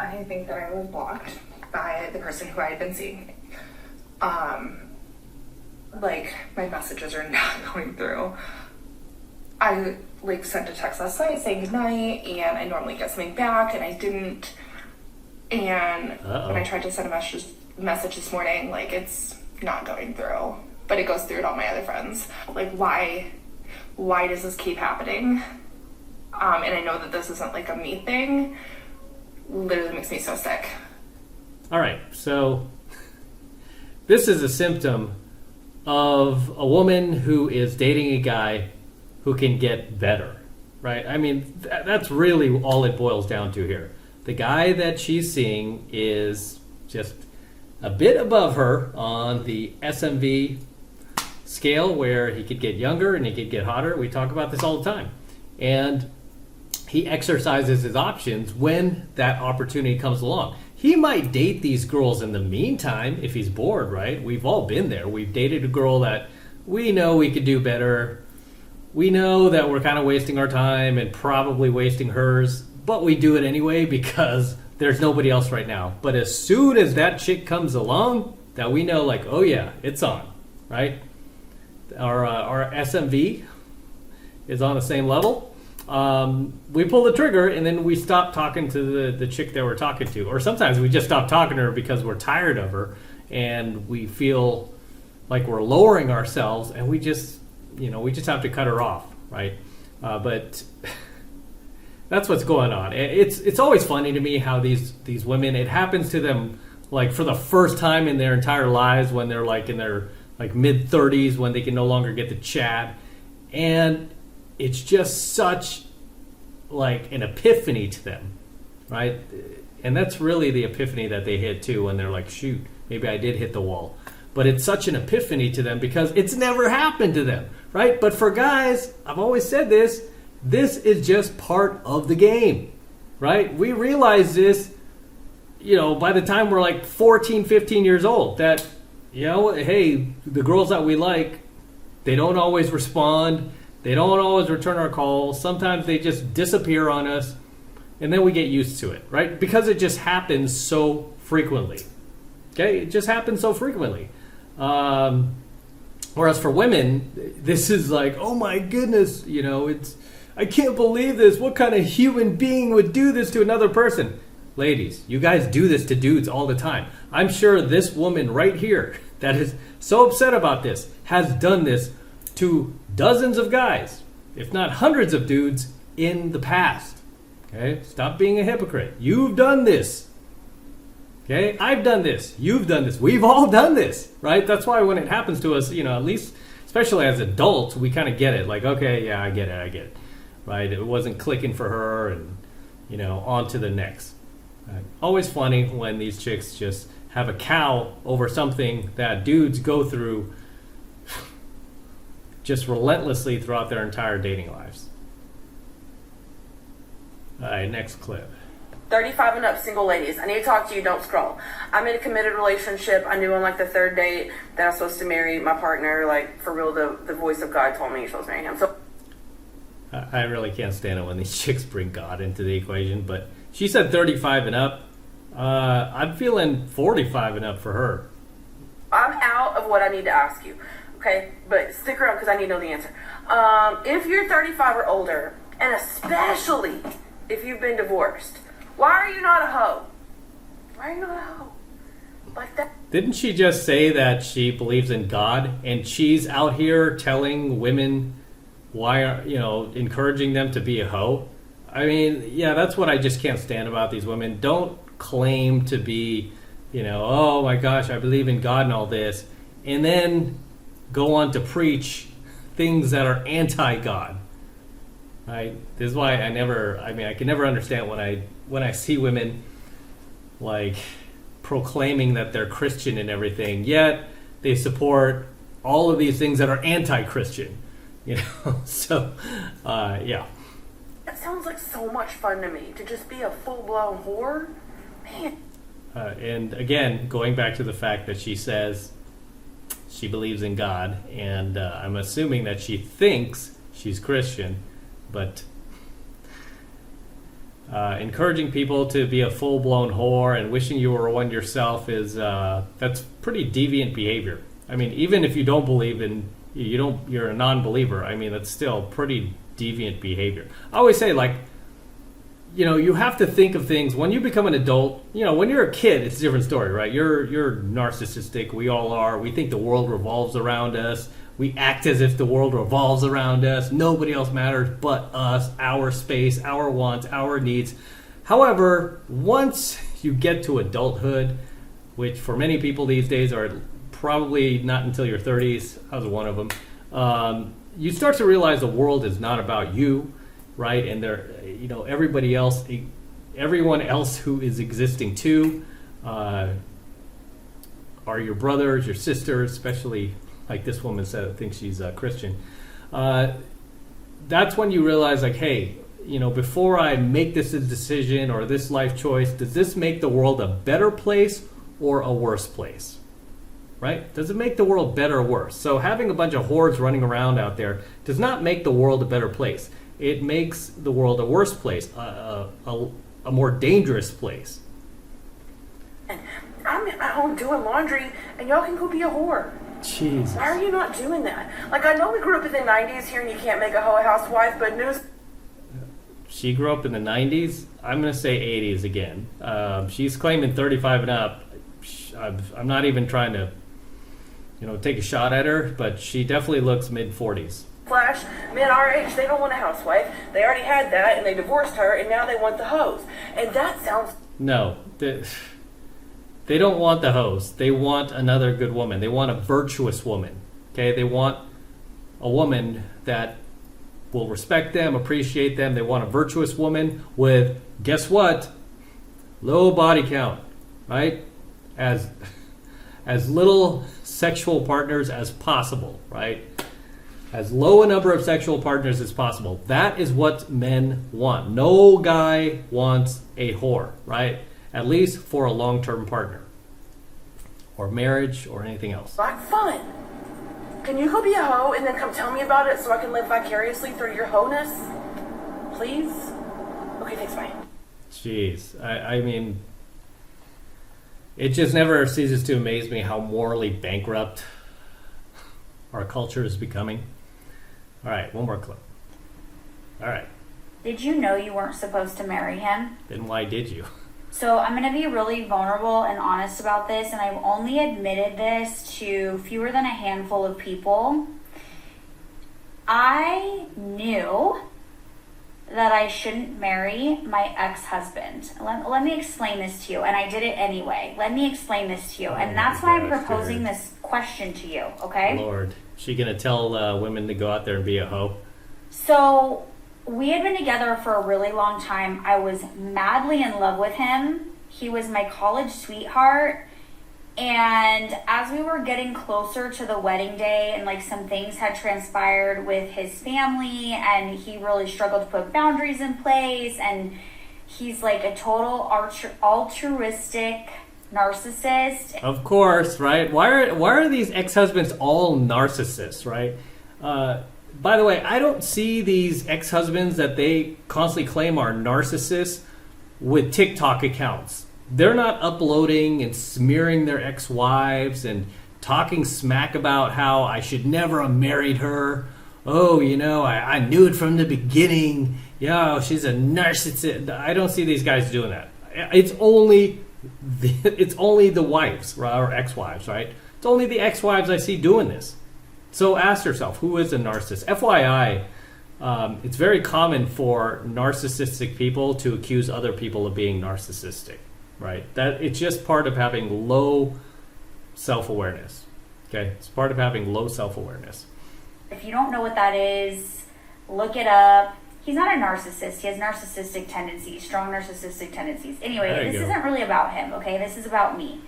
I think that I was blocked by the person who I had been seeing. Like, my messages are not going through. I, like, sent a text last night saying goodnight, and I normally get something back, and I didn't. And when I tried to send a message this morning, like, it's not going through. But it goes through to all my other friends. Like, why does this keep happening? And I know that this isn't, like, a me thing. Literally makes me so sick. All right, so this is a symptom of a woman who is dating a guy who can get better, right? I mean, that's really all it boils down to here. The guy that she's seeing is just a bit above her on the SMV scale, where he could get younger and he could get hotter. We talk about this all the time. And he exercises his options when that opportunity comes along. He might date these girls in the meantime if he's bored, right? We've all been there. We've dated a girl that we know we could do better. We know that we're kind of wasting our time and probably wasting hers, but we do it anyway because there's nobody else right now. But as soon as that chick comes along, that we know, like, oh yeah, it's on, right? Our SMV is on the same level. We pull the trigger and then we stop talking to the chick that we're talking to. Or sometimes we just stop talking to her because we're tired of her and we feel like we're lowering ourselves, and we just have to cut her off, right? But that's what's going on. It's always funny to me how these women, it happens to them like for the first time in their entire lives when they're like in their like mid-30s, when they can no longer get to chat. And it's just such like an epiphany to them, right? And that's really the epiphany that they hit too, when they're like, shoot, maybe I did hit the wall. But it's such an epiphany to them because it's never happened to them, right? But for guys, I've always said this is just part of the game, right? We realize this, by the time we're like 14, 15 years old, that, hey, the girls that we like, they don't always respond. They don't always return our calls. Sometimes they just disappear on us, and then we get used to it, right? Because it just happens so frequently. Okay, it just happens so frequently. Whereas for women, this is like, oh my goodness, I can't believe this. What kind of human being would do this to another person? Ladies, you guys do this to dudes all the time. I'm sure this woman right here that is so upset about this has done this to dozens of guys, if not hundreds of dudes in the past. Okay? Stop being a hypocrite. You've done this. Okay? I've done this. You've done this. We've all done this, right? That's why when it happens to us, at least, especially as adults, we kind of get it. Like, okay, yeah, I get it. Right? It wasn't clicking for her, and, on to the next. Right? Always funny when these chicks just have a cow over something that dudes go through just relentlessly throughout their entire dating lives. All right, next clip. 35 and up single ladies, I need to talk to you, don't scroll. I'm in a committed relationship. I knew on like the third date that I was supposed to marry my partner. Like, for real, the voice of God told me you're supposed to marry him. So I really can't stand it when these chicks bring God into the equation, but she said 35 and up. I'm feeling 45 and up for her. I'm out of what I need to ask you. Okay, but stick around because I need to know the answer. If you're 35 or older, and especially if you've been divorced, why are you not a hoe? Why are you not a hoe? Like that. Didn't she just say that she believes in God, and she's out here telling women encouraging them to be a hoe? I mean, yeah, that's what I just can't stand about these women. Don't claim to be, oh my gosh, I believe in God and all this, and then go on to preach things that are anti-God. Right? This is why I can never understand when I see women like proclaiming that they're Christian and everything, yet they support all of these things that are anti-Christian. So yeah. That sounds like so much fun to me, to just be a full-blown whore. Man. And again, going back to the fact that she says she believes in God, and I'm assuming that she thinks she's Christian, but Encouraging people to be a full-blown whore and wishing you were one yourself is that's pretty deviant behavior. I mean, even if you don't believe in, you're a non-believer. I mean, that's still pretty deviant behavior. I always say, like, you have to think of things when you become an adult. When you're a kid, it's a different story, right? You're narcissistic. We all are. We think the world revolves around us. We act as if the world revolves around us. Nobody else matters but us, our space, our wants, our needs. However, once you get to adulthood, which for many people these days are probably not until your 30s, I was one of them, you start to realize the world is not about you, right? And everybody else, everyone else who is existing too, are your brothers, your sisters, especially like this woman said, I think she's a Christian. That's when you realize, like, hey, before I make this decision or this life choice, does this make the world a better place or a worse place? Right? Does it make the world better or worse? So having a bunch of whores running around out there does not make the world a better place. It makes the world a worse place, a more dangerous place. I'm at home doing laundry, and y'all can go be a whore. Jesus. Why are you not doing that? Like, I know we grew up in the 90s here, and you can't make a hoe a housewife, but news... She grew up in the 90s. I'm going to say 80s again. She's claiming 35 and up. I'm not even trying to, take a shot at her, but she definitely looks mid-40s. Flash, men our age, they don't want a housewife. They already had that, and they divorced her, and now they want the hose. And that sounds... No, they don't want the hose. They want another good woman. They want a virtuous woman. Okay, they want a woman that will respect them, appreciate them. They want a virtuous woman with, guess what? Low body count, right? As little sexual partners as possible, right? As low a number of sexual partners as possible. That is what men want. No guy wants a whore, right? At least for a long-term partner. Or marriage, or anything else. like fun. Can you go be a hoe and then come tell me about it so I can live vicariously through your hoe-ness? Please? Okay, thanks, bye. Jeez. I mean, it just never ceases to amaze me how morally bankrupt our culture is becoming. All right, one more clip. All right. Did you know you weren't supposed to marry him? Then why did you? So I'm going to be really vulnerable and honest about this, and I've only admitted this to fewer than a handful of people. I knew that I shouldn't marry my ex-husband. Let me explain this to you, and I did it anyway. Let me explain this to you, and that's why I'm proposing this question to you, okay? Lord, she going to tell women to go out there and be a hoe? So... we had been together for a really long time. I was madly in love with him. He was my college sweetheart. And as we were getting closer to the wedding day and like some things had transpired with his family and he really struggled to put boundaries in place, and he's like a total altruistic narcissist. Of course, right? Why are these ex-husbands all narcissists, right? By the way, I don't see these ex-husbands that they constantly claim are narcissists with TikTok accounts. They're not uploading and smearing their ex-wives and talking smack about how I should never have married her. Oh, I knew it from the beginning. Yo, she's a narcissist. I don't see these guys doing that. It's only the wives or ex-wives, right? It's only the ex-wives I see doing this. So ask yourself, who is a narcissist? FYI, it's very common for narcissistic people to accuse other people of being narcissistic, right? That it's just part of having low self-awareness. Okay, it's part of having low self-awareness. If you don't know what that is, look it up. He's not a narcissist. He has narcissistic tendencies, strong narcissistic tendencies. Anyway, this isn't really about him, okay? This is about me.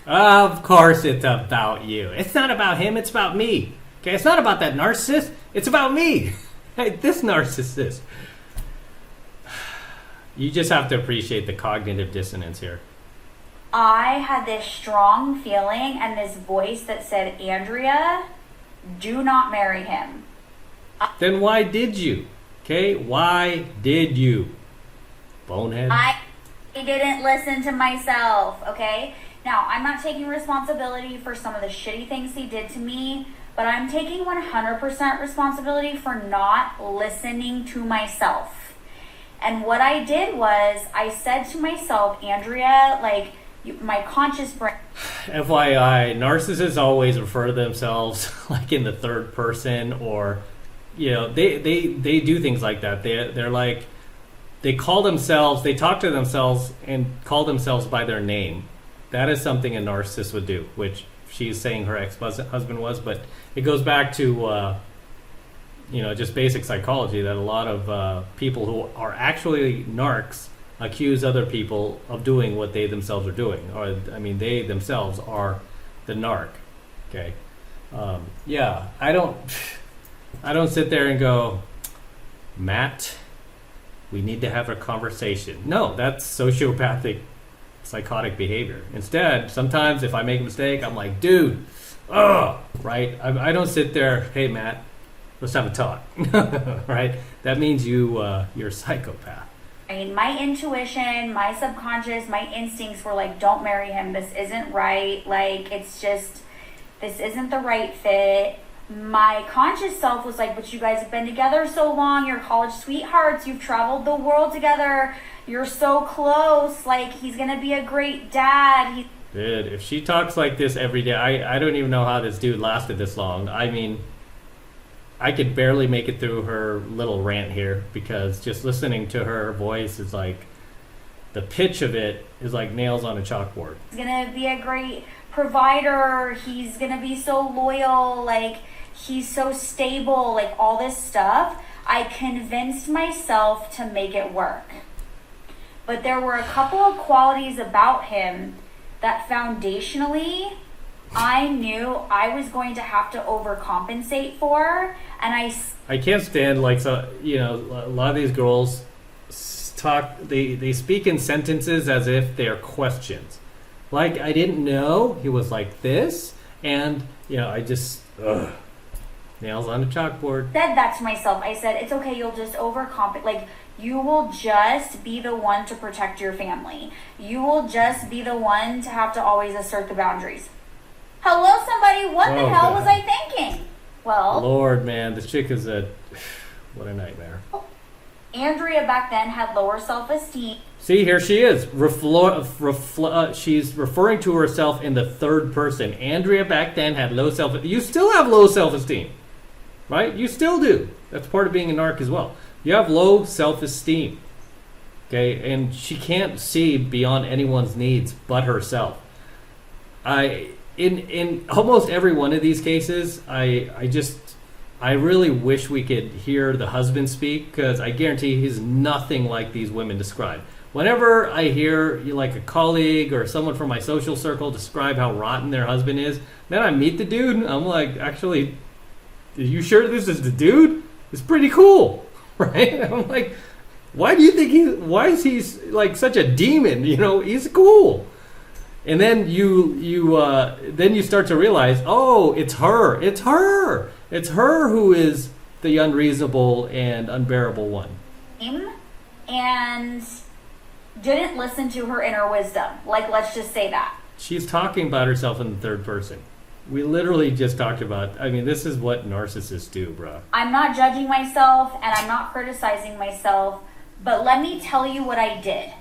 Of course it's about you. It's not about him, it's about me. Okay, it's not about that narcissist. It's about me. Hey, this narcissist. You just have to appreciate the cognitive dissonance here. I had this strong feeling and this voice that said, Andrea, do not marry him. Then why did you? Okay, why did you? bonehead. I didn't listen to myself, okay? Now, I'm not taking responsibility for some of the shitty things he did to me, but I'm taking 100% responsibility for not listening to myself. And what I did was, I said to myself, Andrea, like, my conscious brain. FYI, narcissists always refer to themselves like in the third person, or, you know, they do things like that. They're like, they talk to themselves and call themselves by their name. That is something a narcissist would do, which she's saying her ex-husband was, but it goes back to, just basic psychology, that a lot of people who are actually narcs accuse other people of doing what they themselves are doing. Or, I mean, they themselves are the narc. Okay. I don't sit there and go, Matt, we need to have a conversation. No, that's sociopathic, psychotic behavior. Instead, sometimes if I make a mistake, I'm like, dude, right? I don't sit there, hey, Matt, let's have a talk, right? That means you're a psychopath. I mean, my intuition, my subconscious, my instincts were like, don't marry him. This isn't right. Like, this isn't the right fit. My conscious self was like, but you guys have been together so long. You're college sweethearts. You've traveled the world together. You're so close. Like, he's going to be a great dad. Dude, if she talks like this every day, I don't even know how this dude lasted this long. I mean, I could barely make it through her little rant here, because just listening to her voice is like, the pitch of it is like nails on a chalkboard. He's going to be a great provider. He's going to be so loyal. Like, he's so stable. Like, all this stuff. I convinced myself to make it work. But there were a couple of qualities about him that foundationally I knew I was going to have to overcompensate for, and I can't stand, like, so, you know, a lot of these girls talk, they speak in sentences as if they're questions. Like, I didn't know he was like this, and, you know, I just, nails on the chalkboard. Said that to myself. I said, it's okay, you'll just overcompensate. Like, you will just be the one to protect your family. You will just be the one to have to always assert the boundaries. Hello, somebody, what the hell was I thinking? Well, Lord, man, this chick is what a nightmare. Andrea back then had lower self-esteem. See, here she is. She's referring to herself in the third person. Andrea back then had low self-esteem. You still have low self-esteem, right? You still do. That's part of being a narc as well. You have low self-esteem, okay? And she can't see beyond anyone's needs but herself. In almost every one of these cases, I really wish we could hear the husband speak, because I guarantee he's nothing like these women describe. Whenever I hear, like, a colleague or someone from my social circle describe how rotten their husband is, then I meet the dude, I'm like, actually, are you sure this is the dude? It's pretty cool, right? I'm like, why is he like such a demon? You know, he's cool. And then you start to realize, oh, it's her who is the unreasonable and unbearable one. And didn't listen to her inner wisdom. Like, let's just say that. She's talking about herself in the third person. We literally just talked about, I mean, this is what narcissists do, bro. I'm not judging myself and I'm not criticizing myself, but let me tell you what I did.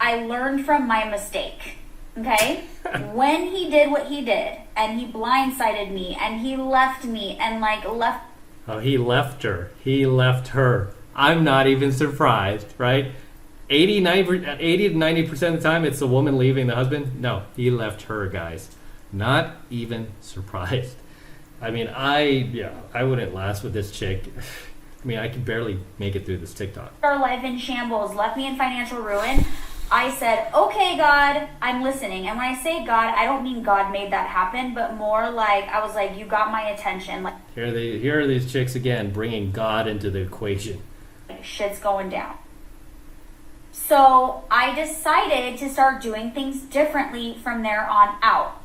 I learned from my mistake. Okay? When he did what he did, and he blindsided me, and he left me, and left... Oh, he left her. He left her. I'm not even surprised, right? 80 to 90% of the time, it's the woman leaving the husband. No, he left her, guys. Not even surprised. I mean, I wouldn't last with this chick. I mean, I could barely make it through this TikTok. Our life in shambles, left me in financial ruin. I said, okay, God, I'm listening. And when I say God, I don't mean God made that happen, but more like, I was like, you got my attention. Like, here are these chicks again, bringing God into the equation. Shit's going down. So I decided to start doing things differently from there on out.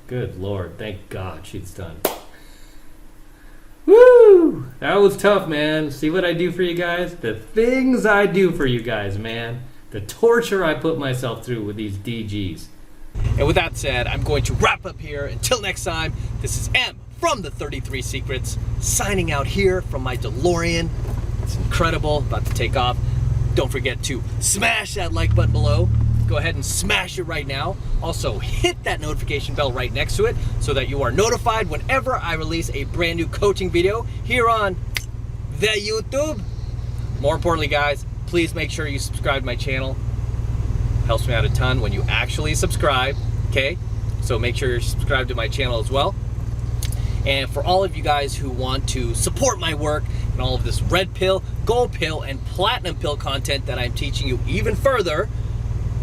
Good Lord, thank God she's done. Woo! That was tough, man. See what I do for you guys? The things I do for you guys, man. The torture I put myself through with these DGs. And with that said, I'm going to wrap up here. Until next time, this is M from the 33 Secrets, signing out here from my DeLorean. It's incredible, about to take off. Don't forget to smash that like button below. Go ahead and smash it right now. Also, hit that notification bell right next to it so that you are notified whenever I release a brand new coaching video here on the YouTube. More importantly, guys, please make sure you subscribe to my channel. Helps me out a ton when you actually subscribe, okay? So make sure you're subscribed to my channel as well. And for all of you guys who want to support my work and all of this red pill, gold pill, and platinum pill content that I'm teaching you even further,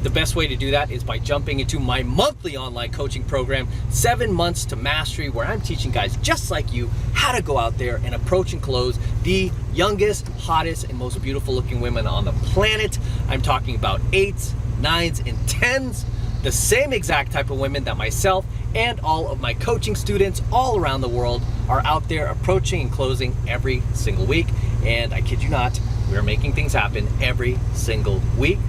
the best way to do that is by jumping into my monthly online coaching program, 7 Months to Mastery, where I'm teaching guys just like you how to go out there and approach and close the youngest, hottest, and most beautiful looking women on the planet. I'm talking about 8s, 9s, and 10s, the same exact type of women that myself and all of my coaching students all around the world are out there approaching and closing every single week. And I kid you not, we are making things happen every single week.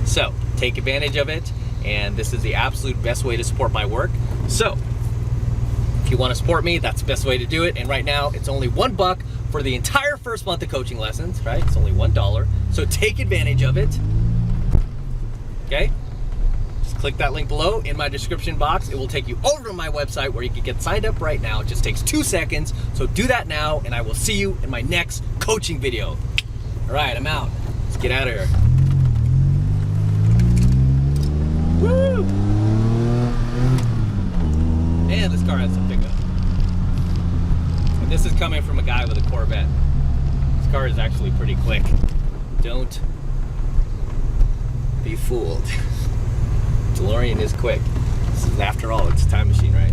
So take advantage of it, and this is the absolute best way to support my work. So if you want to support me, that's the best way to do it. And right now it's only $1 for the entire first month of coaching lessons, right? It's only $1. So take advantage of it. Okay? Just click that link below in my description box. It will take you over to my website where you can get signed up right now. It just takes 2 seconds. So do that now, and I will see you in my next coaching video. All right, I'm out. Let's get out of here. Woo! And this car has some pickup. And this is coming from a guy with a Corvette. This car is actually pretty quick. Don't be fooled. DeLorean is quick. This is, after all, it's a time machine, right?